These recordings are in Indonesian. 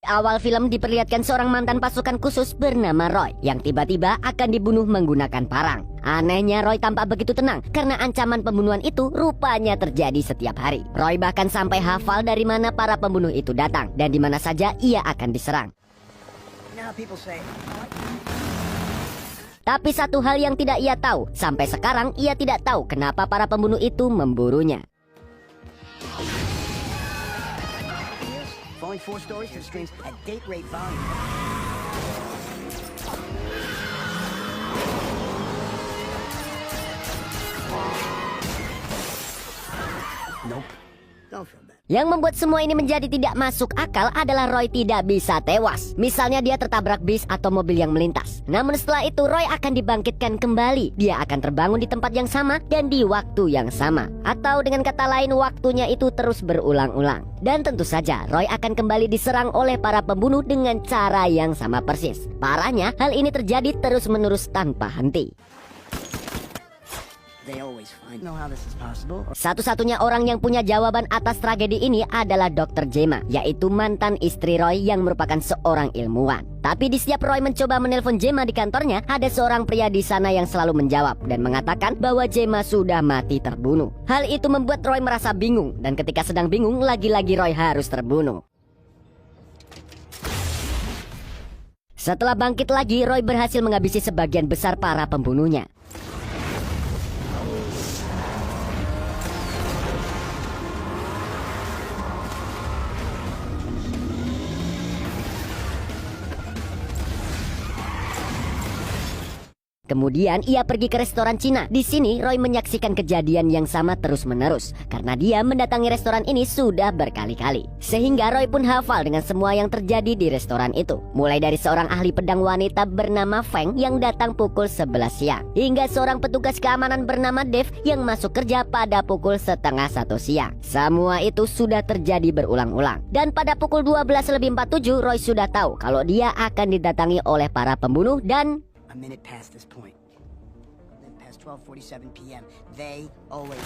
Awal film diperlihatkan seorang mantan pasukan khusus bernama Roy yang tiba-tiba akan dibunuh menggunakan parang. Anehnya Roy tampak begitu tenang karena ancaman pembunuhan itu rupanya terjadi setiap hari. Roy bahkan sampai hafal dari mana para pembunuh itu datang dan di mana saja ia akan diserang. Tapi satu hal yang tidak ia tahu, sampai sekarang ia tidak tahu kenapa para pembunuh itu memburunya. Only 4 stories for streams at date rate volume. Nope. Don't feel bad. Yang membuat semua ini menjadi tidak masuk akal adalah Roy tidak bisa tewas. Misalnya dia tertabrak bis atau mobil yang melintas. Namun setelah itu Roy akan dibangkitkan kembali. Dia akan terbangun di tempat yang sama dan di waktu yang sama. Atau dengan kata lain waktunya itu terus berulang-ulang. Dan tentu saja Roy akan kembali diserang oleh para pembunuh dengan cara yang sama persis. Parahnya hal ini terjadi terus-menerus tanpa henti. They always find know how this is possible. Satu-satunya orang yang punya jawaban atas tragedi ini adalah Dr. Gemma, yaitu mantan istri Roy yang merupakan seorang ilmuwan. Tapi di setiap Roy mencoba menelpon Gemma di kantornya, ada seorang pria di sana yang selalu menjawab dan mengatakan bahwa Gemma sudah mati terbunuh. Hal itu membuat Roy merasa bingung, dan ketika sedang bingung, lagi-lagi Roy harus terbunuh. Setelah bangkit lagi, Roy berhasil menghabisi sebagian besar para pembunuhnya. Kemudian ia pergi ke restoran Cina. Di sini Roy menyaksikan kejadian yang sama terus-menerus karena dia mendatangi restoran ini sudah berkali-kali. Sehingga Roy pun hafal dengan semua yang terjadi di restoran itu. Mulai dari seorang ahli pedang wanita bernama Feng yang datang pukul 11 siang, hingga seorang petugas keamanan bernama Dave yang masuk kerja pada pukul setengah 1 siang. Semua itu sudah terjadi berulang-ulang. Dan pada pukul 12:47 Roy sudah tahu kalau dia akan didatangi oleh para pembunuh dan A minute past this point. Then past 12:47 p.m. They always.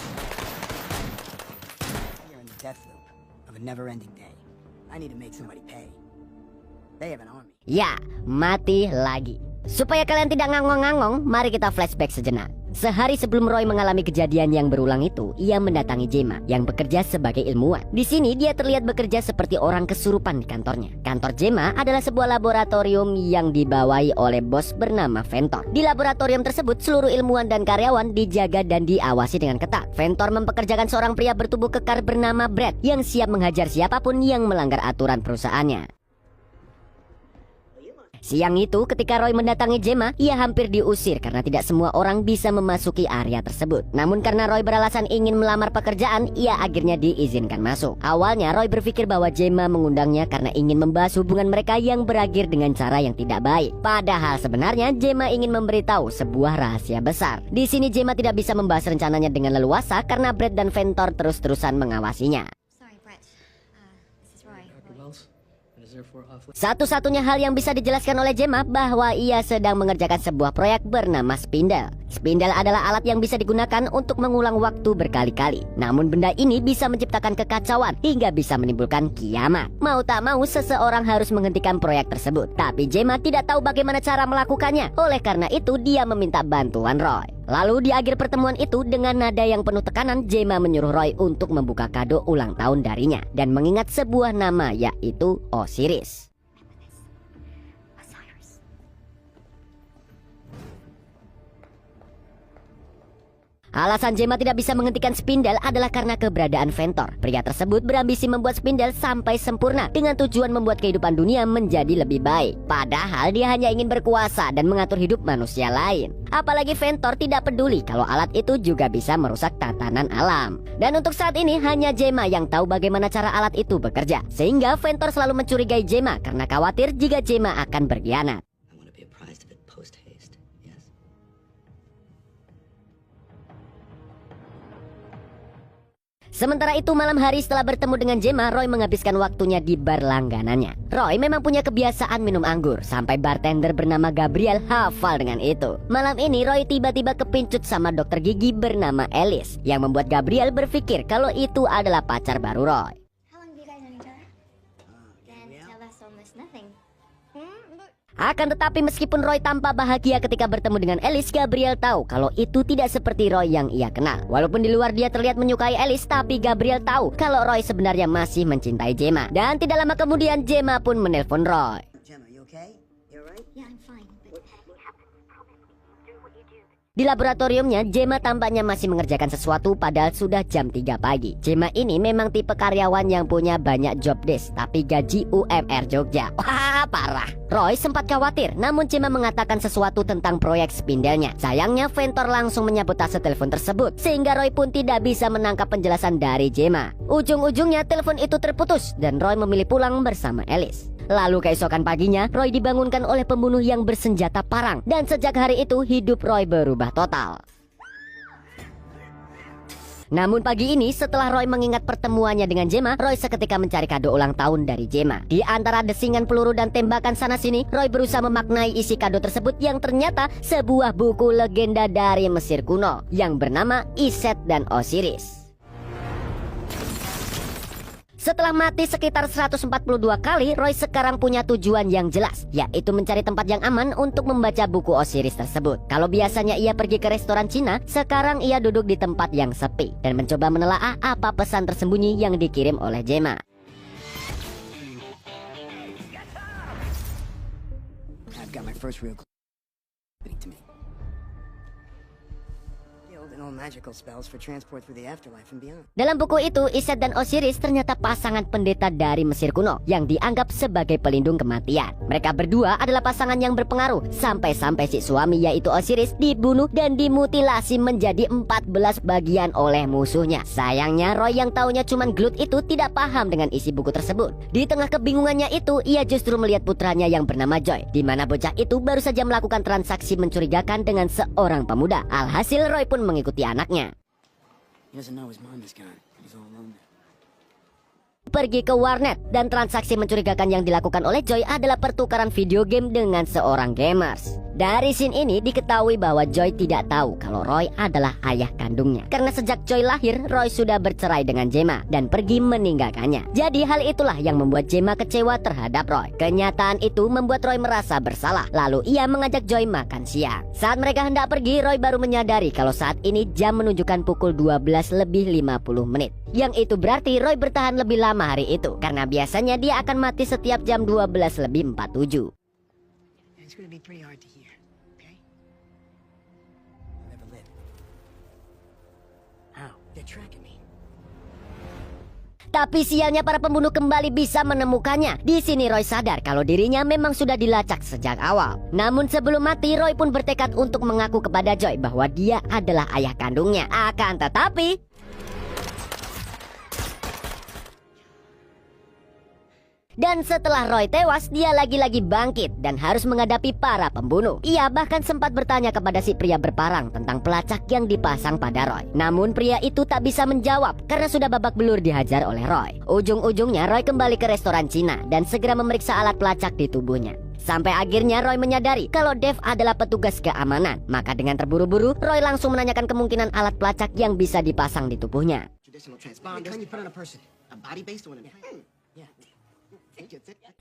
You're in the death loop of a never-ending day. I need to make somebody pay. They have an army. ya, mati lagi. Supaya kalian tidak ngangong-ngangong, mari kita flashback sejenak. Sehari sebelum Roy mengalami kejadian yang berulang itu, ia mendatangi Gemma yang bekerja sebagai ilmuwan. Di sini dia terlihat bekerja seperti orang kesurupan di kantornya. Kantor Gemma adalah sebuah laboratorium yang dibawahi oleh bos bernama Ventor. Di laboratorium tersebut, seluruh ilmuwan dan karyawan dijaga dan diawasi dengan ketat. Ventor mempekerjakan seorang pria bertubuh kekar bernama Brad yang siap menghajar siapapun yang melanggar aturan perusahaannya. Siang itu ketika Roy mendatangi Gemma, ia hampir diusir karena tidak semua orang bisa memasuki area tersebut. Namun karena Roy beralasan ingin melamar pekerjaan, ia akhirnya diizinkan masuk. Awalnya Roy berpikir bahwa Gemma mengundangnya karena ingin membahas hubungan mereka yang berakhir dengan cara yang tidak baik. Padahal sebenarnya Gemma ingin memberitahu sebuah rahasia besar. Di sini Gemma tidak bisa membahas rencananya dengan leluasa karena Brad dan Ventor terus-terusan mengawasinya. Satu-satunya hal yang bisa dijelaskan oleh Gemma bahwa ia sedang mengerjakan sebuah proyek bernama Spindle. Spindle adalah alat yang bisa digunakan untuk mengulang waktu berkali-kali. Namun benda ini bisa menciptakan kekacauan hingga bisa menimbulkan kiamat. Mau tak mau seseorang harus menghentikan proyek tersebut. Tapi Gemma tidak tahu bagaimana cara melakukannya. Oleh karena itu dia meminta bantuan Roy. Lalu di akhir pertemuan itu dengan nada yang penuh tekanan, Gemma menyuruh Roy untuk membuka kado ulang tahun darinya dan mengingat sebuah nama, yaitu Osiris. Alasan Gemma tidak bisa menghentikan Spindle adalah karena keberadaan Ventor. Pria tersebut berambisi membuat Spindle sampai sempurna dengan tujuan membuat kehidupan dunia menjadi lebih baik. Padahal dia hanya ingin berkuasa dan mengatur hidup manusia lain. Apalagi Ventor tidak peduli kalau alat itu juga bisa merusak tatanan alam. Dan untuk saat ini hanya Gemma yang tahu bagaimana cara alat itu bekerja. Sehingga Ventor selalu mencurigai Gemma karena khawatir jika Gemma akan berkhianat. Sementara itu malam hari setelah bertemu dengan Gemma, Roy menghabiskan waktunya di bar langganannya. Roy memang punya kebiasaan minum anggur, sampai bartender bernama Gabriel hafal dengan itu. Malam ini Roy tiba-tiba kepincut sama dokter gigi bernama Alice, yang membuat Gabriel berpikir kalau itu adalah pacar baru Roy. almost nothing. Akan tetapi meskipun Roy tampak bahagia ketika bertemu dengan Alice, Gabriel tahu kalau itu tidak seperti Roy yang ia kenal. Walaupun di luar dia terlihat menyukai Alice, tapi Gabriel tahu kalau Roy sebenarnya masih mencintai Gemma. Dan tidak lama kemudian Gemma pun menelpon Roy. Gemma, you okay? You alright? Yeah, I'm fine. But Di laboratoriumnya, Gemma tampaknya masih mengerjakan sesuatu padahal sudah jam 3 pagi. Gemma ini memang tipe karyawan yang punya banyak job desk, tapi gaji UMR Jogja. Wah, parah. Roy sempat khawatir, namun Gemma mengatakan sesuatu tentang proyek spindelnya. Sayangnya, Ventor langsung menyabotase telepon tersebut, sehingga Roy pun tidak bisa menangkap penjelasan dari Gemma. Ujung-ujungnya, telepon itu terputus, dan Roy memilih pulang bersama Alice. Lalu keesokan paginya, Roy dibangunkan oleh pembunuh yang bersenjata parang. Dan sejak hari itu, hidup Roy berubah total. Namun pagi ini, setelah Roy mengingat pertemuannya dengan Gemma, Roy seketika mencari kado ulang tahun dari Gemma. Di antara desingan peluru dan tembakan sana-sini, Roy berusaha memaknai isi kado tersebut yang ternyata sebuah buku legenda dari Mesir kuno yang bernama Iset dan Osiris. Setelah mati sekitar 142 kali, Roy sekarang punya tujuan yang jelas, yaitu mencari tempat yang aman untuk membaca buku Osiris tersebut. Kalau biasanya ia pergi ke restoran Cina, sekarang ia duduk di tempat yang sepi dan mencoba menelaah apa pesan tersembunyi yang dikirim oleh Gemma. I've got my first real clue to me. Guild and all magical spells for transport through the afterlife and beyond. Dalam buku itu, Iset dan Osiris ternyata pasangan pendeta dari Mesir kuno yang dianggap sebagai pelindung kematian. Mereka berdua adalah pasangan yang berpengaruh sampai-sampai si suami yaitu Osiris dibunuh dan dimutilasi menjadi 14 bagian oleh musuhnya. Sayangnya Roy yang taunya cuman gelut itu tidak paham dengan isi buku tersebut. Di tengah kebingungannya itu, ia justru melihat putranya yang bernama Joy, di mana bocah itu baru saja melakukan transaksi mencurigakan dengan seorang pemuda. Alhasil Roy pun mengikuti anaknya. He doesn't know his mom is gone. He's all alone now. Pergi ke warnet, dan transaksi mencurigakan yang dilakukan oleh Joy adalah pertukaran video game dengan seorang gamers. Dari scene ini diketahui bahwa Joy tidak tahu kalau Roy adalah ayah kandungnya. Karena sejak Joy lahir, Roy sudah bercerai dengan Gemma dan pergi meninggalkannya. Jadi hal itulah yang membuat Gemma kecewa terhadap Roy. Kenyataan itu membuat Roy merasa bersalah. Lalu ia mengajak Joy makan siang. Saat mereka hendak pergi, Roy baru menyadari kalau saat ini jam menunjukkan pukul 12:50. Yang itu berarti Roy bertahan lebih lama hari itu, karena biasanya dia akan mati setiap jam 12:47. It's gonna be pretty hard to hear, okay? I'll never live. How? They're tracking me. Tapi sialnya para pembunuh kembali bisa menemukannya. Di sini Roy sadar kalau dirinya memang sudah dilacak sejak awal. Namun sebelum mati, Roy pun bertekad untuk mengaku kepada Joy bahwa dia adalah ayah kandungnya. Akan tetapi dan setelah Roy tewas, dia lagi-lagi bangkit dan harus menghadapi para pembunuh. Ia bahkan sempat bertanya kepada si pria berparang tentang pelacak yang dipasang pada Roy. Namun pria itu tak bisa menjawab karena sudah babak belur dihajar oleh Roy. Ujung-ujungnya Roy kembali ke restoran Cina dan segera memeriksa alat pelacak di tubuhnya. Sampai akhirnya Roy menyadari kalau Dave adalah petugas keamanan. Maka dengan terburu-buru, Roy langsung menanyakan kemungkinan alat pelacak yang bisa dipasang di tubuhnya. Traditional transponders. Can you put on a person? A body based or an implant? Yeah.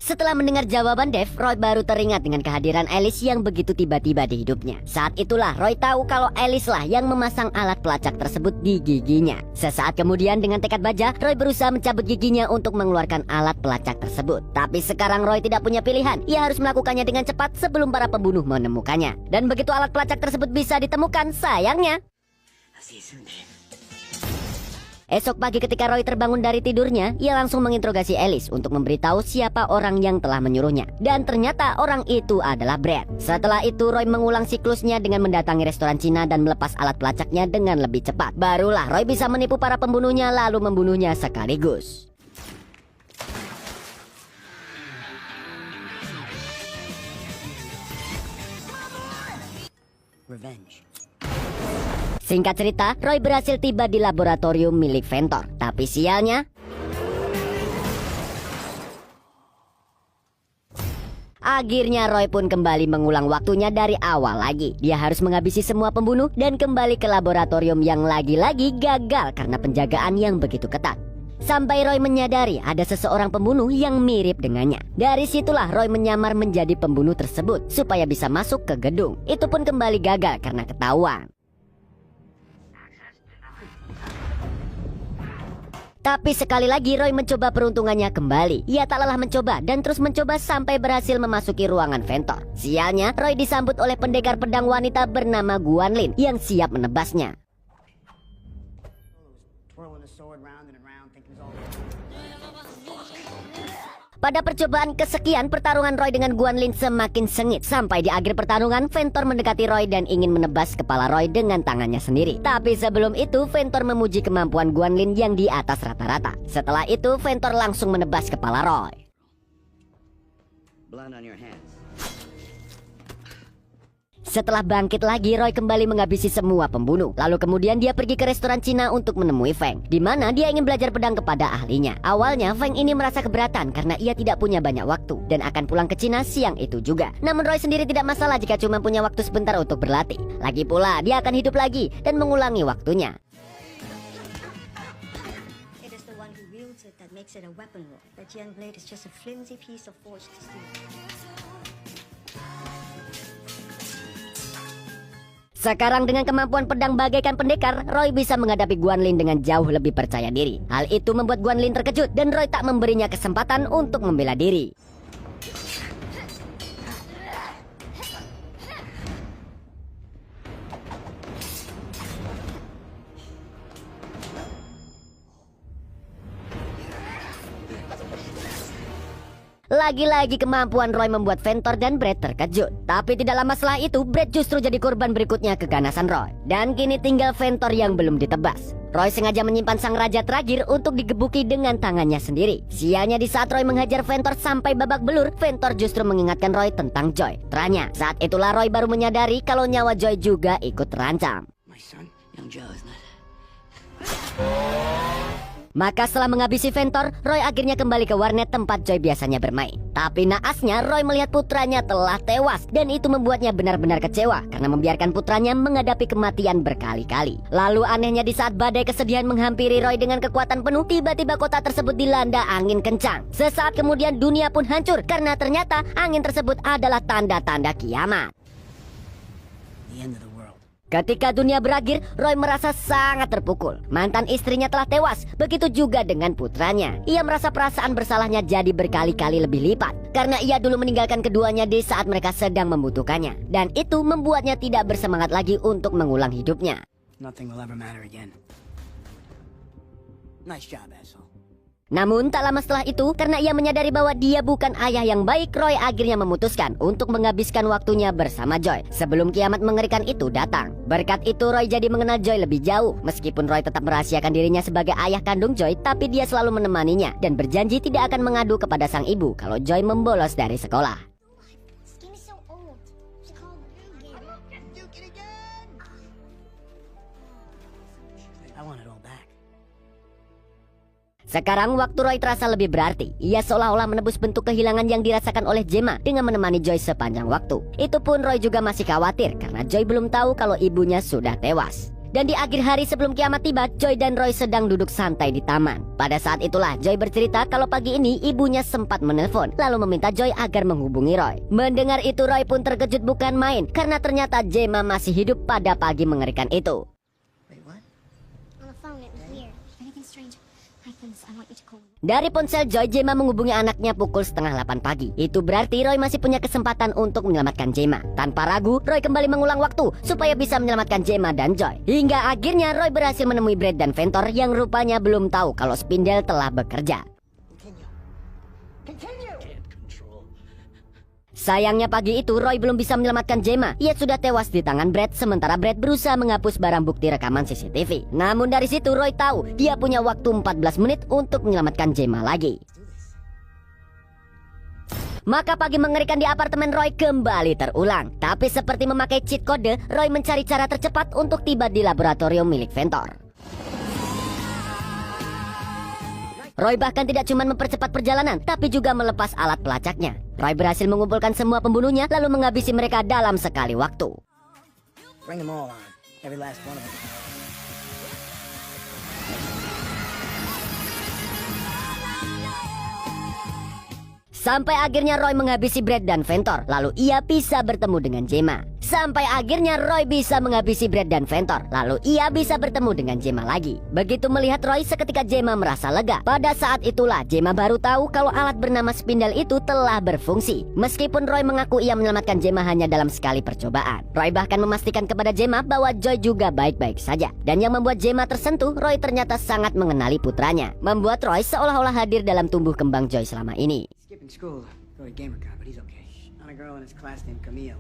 Setelah mendengar jawaban Dave, Roy baru teringat dengan kehadiran Alice yang begitu tiba-tiba di hidupnya. Saat itulah Roy tahu kalau Alice lah yang memasang alat pelacak tersebut di giginya. Sesaat kemudian dengan tekad baja, Roy berusaha mencabut giginya untuk mengeluarkan alat pelacak tersebut. Tapi sekarang Roy tidak punya pilihan. Ia harus melakukannya dengan cepat sebelum para pembunuh menemukannya. Dan begitu alat pelacak tersebut bisa ditemukan, sayangnya I'll see you soon, Dave. esok pagi ketika Roy terbangun dari tidurnya, ia langsung menginterogasi Alice untuk memberitahu siapa orang yang telah menyuruhnya. Dan ternyata orang itu adalah Brad. Setelah itu Roy mengulang siklusnya dengan mendatangi restoran Cina dan melepas alat pelacaknya dengan lebih cepat. Barulah Roy bisa menipu para pembunuhnya lalu membunuhnya sekaligus. Revenge. Singkat cerita, Roy berhasil tiba di laboratorium milik Ventor. Tapi sialnya, akhirnya Roy pun kembali mengulang waktunya dari awal lagi. Dia harus menghabisi semua pembunuh dan kembali ke laboratorium yang lagi-lagi gagal karena penjagaan yang begitu ketat. Sampai Roy menyadari ada seseorang pembunuh yang mirip dengannya. Dari situlah Roy menyamar menjadi pembunuh tersebut supaya bisa masuk ke gedung. Itu pun kembali gagal karena ketahuan. Tapi sekali lagi Roy mencoba peruntungannya kembali. Ia tak lelah mencoba dan terus mencoba sampai berhasil memasuki ruangan Ventor. Sialnya, Roy disambut oleh pendekar pedang wanita bernama Guanlin yang siap menebasnya. Pada percobaan kesekian, pertarungan Roy dengan Guanlin semakin sengit. Sampai di akhir pertarungan, Ventor mendekati Roy dan ingin menebas kepala Roy dengan tangannya sendiri. Tapi sebelum itu, Ventor memuji kemampuan Guanlin yang di atas rata-rata. Setelah itu, Ventor langsung menebas kepala Roy. Blood on your hands. Setelah bangkit lagi, Roy kembali menghabisi semua pembunuh. Lalu kemudian dia pergi ke restoran Cina untuk menemui Feng, di mana dia ingin belajar pedang kepada ahlinya. Awalnya Feng ini merasa keberatan karena ia tidak punya banyak waktu dan akan pulang ke Cina siang itu juga. Namun Roy sendiri tidak masalah jika cuma punya waktu sebentar untuk berlatih. Lagi pula dia akan hidup lagi dan mengulangi waktunya. It is the one who wields it that makes it a weapon. That young blade is just a flimsy piece of forged steel. Sekarang dengan kemampuan pedang bagaikan pendekar, Roy bisa menghadapi Guanlin dengan jauh lebih percaya diri. Hal itu membuat Guanlin terkejut dan Roy tak memberinya kesempatan untuk membela diri. Lagi-lagi kemampuan Roy membuat Ventor dan Brad terkejut. Tapi tidak lama setelah itu, Brad justru jadi korban berikutnya keganasan Roy. Dan kini tinggal Ventor yang belum ditebas. Roy sengaja menyimpan sang raja terakhir untuk digebuki dengan tangannya sendiri. Sialnya di saat Roy menghajar Ventor sampai babak belur, Ventor justru mengingatkan Roy tentang Joy, putranya. Saat itulah Roy baru menyadari kalau nyawa Joy juga ikut terancam. My son, young Joe, isn't it? Maka setelah menghabisi Ventor, Roy akhirnya kembali ke warnet tempat Joy biasanya bermain. Tapi naasnya Roy melihat putranya telah tewas dan itu membuatnya benar-benar kecewa karena membiarkan putranya menghadapi kematian berkali-kali. Lalu anehnya di saat badai kesedihan menghampiri Roy dengan kekuatan penuh, tiba-tiba kota tersebut dilanda angin kencang. Sesaat kemudian dunia pun hancur karena ternyata angin tersebut adalah tanda-tanda kiamat. The end of the world. Ketika dunia berakhir, Roy merasa sangat terpukul. Mantan istrinya telah tewas, begitu juga dengan putranya. Ia merasa perasaan bersalahnya jadi berkali-kali lebih lipat karena ia dulu meninggalkan keduanya di saat mereka sedang membutuhkannya. Dan itu membuatnya tidak bersemangat lagi untuk mengulang hidupnya. Nothing will ever matter again. Nice job, asshole. Namun tak lama setelah itu, karena ia menyadari bahwa dia bukan ayah yang baik, Roy akhirnya memutuskan untuk menghabiskan waktunya bersama Joy sebelum kiamat mengerikan itu datang. Berkat itu Roy jadi mengenal Joy lebih jauh. Meskipun Roy tetap merahasiakan dirinya sebagai ayah kandung Joy, tapi dia selalu menemaninya dan berjanji tidak akan mengadu kepada sang ibu kalau Joy membolos dari sekolah. This game is so old. It's called I want it all back. Sekarang waktu Roy terasa lebih berarti. Ia seolah-olah menebus bentuk kehilangan yang dirasakan oleh Gemma dengan menemani Joy sepanjang waktu. Itu pun Roy juga masih khawatir karena Joy belum tahu kalau ibunya sudah tewas. Dan di akhir hari sebelum kiamat tiba, Joy dan Roy sedang duduk santai di taman. Pada saat itulah Joy bercerita kalau pagi ini ibunya sempat menelpon lalu meminta Joy agar menghubungi Roy. Mendengar itu Roy pun terkejut bukan main karena ternyata Gemma masih hidup pada pagi mengerikan itu. Wait, what? on the phone. It was weird. If anything strange happens, I want you to call me. Dari ponsel Joy, Gemma menghubungi anaknya pukul 7:30 pagi. Itu berarti Roy masih punya kesempatan untuk menyelamatkan Gemma. Tanpa ragu, Roy kembali mengulang waktu supaya bisa menyelamatkan Gemma dan Joy. Hingga akhirnya Roy berhasil menemui Brad dan Ventor yang rupanya belum tahu kalau Spindle telah bekerja. Sayangnya pagi itu Roy belum bisa menyelamatkan Gemma. Ia sudah tewas di tangan Brad, sementara Brad berusaha menghapus barang bukti rekaman CCTV. Namun dari situ Roy tahu dia punya waktu 14 menit untuk menyelamatkan Gemma lagi. Maka pagi mengerikan di apartemen Roy kembali terulang. Tapi seperti memakai cheat code, Roy mencari cara tercepat untuk tiba di laboratorium milik Ventor. Roy bahkan tidak cuma mempercepat perjalanan, tapi juga melepas alat pelacaknya. Roy berhasil mengumpulkan semua pembunuhnya, lalu menghabisi mereka dalam sekali waktu. Bring them all on. Every last one of them. Sampai akhirnya Roy menghabisi Brad dan Ventor, lalu ia bisa bertemu dengan Gemma. Sampai akhirnya Roy bisa menghabisi Brad dan Ventor, lalu ia bisa bertemu dengan Gemma lagi. Begitu melihat Roy, seketika Gemma merasa lega. Pada saat itulah Gemma baru tahu kalau alat bernama spindle itu telah berfungsi. Meskipun Roy mengaku ia menyelamatkan Gemma hanya dalam sekali percobaan, Roy bahkan memastikan kepada Gemma bahwa Joy juga baik-baik saja. Dan yang membuat Gemma tersentuh, Roy ternyata sangat mengenali putranya, membuat Roy seolah-olah hadir dalam tumbuh kembang Joy selama ini. Skipping school, go to GamerCon, but he's okay. Not a girl in his class named Camille.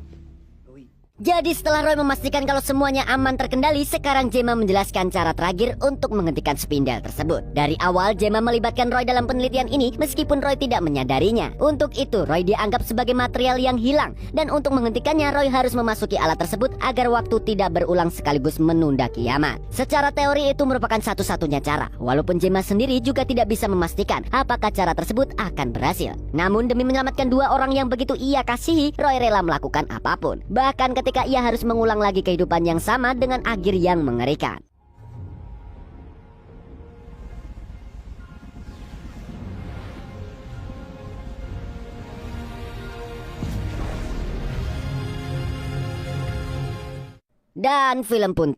But we Jadi setelah Roy memastikan kalau semuanya aman terkendali, sekarang Gemma menjelaskan cara terakhir untuk menghentikan spindel tersebut. Dari awal Gemma melibatkan Roy dalam penelitian ini meskipun Roy tidak menyadarinya. Untuk itu Roy dianggap sebagai material yang hilang, dan untuk menghentikannya Roy harus memasuki alat tersebut agar waktu tidak berulang sekaligus menunda kiamat. Secara teori itu merupakan satu-satunya cara, walaupun Gemma sendiri juga tidak bisa memastikan apakah cara tersebut akan berhasil. Namun demi menyelamatkan dua orang yang begitu ia kasihi, Roy rela melakukan apapun. Bahkan ketika ia harus mengulang lagi kehidupan yang sama dengan akhir yang mengerikan. Dan film pun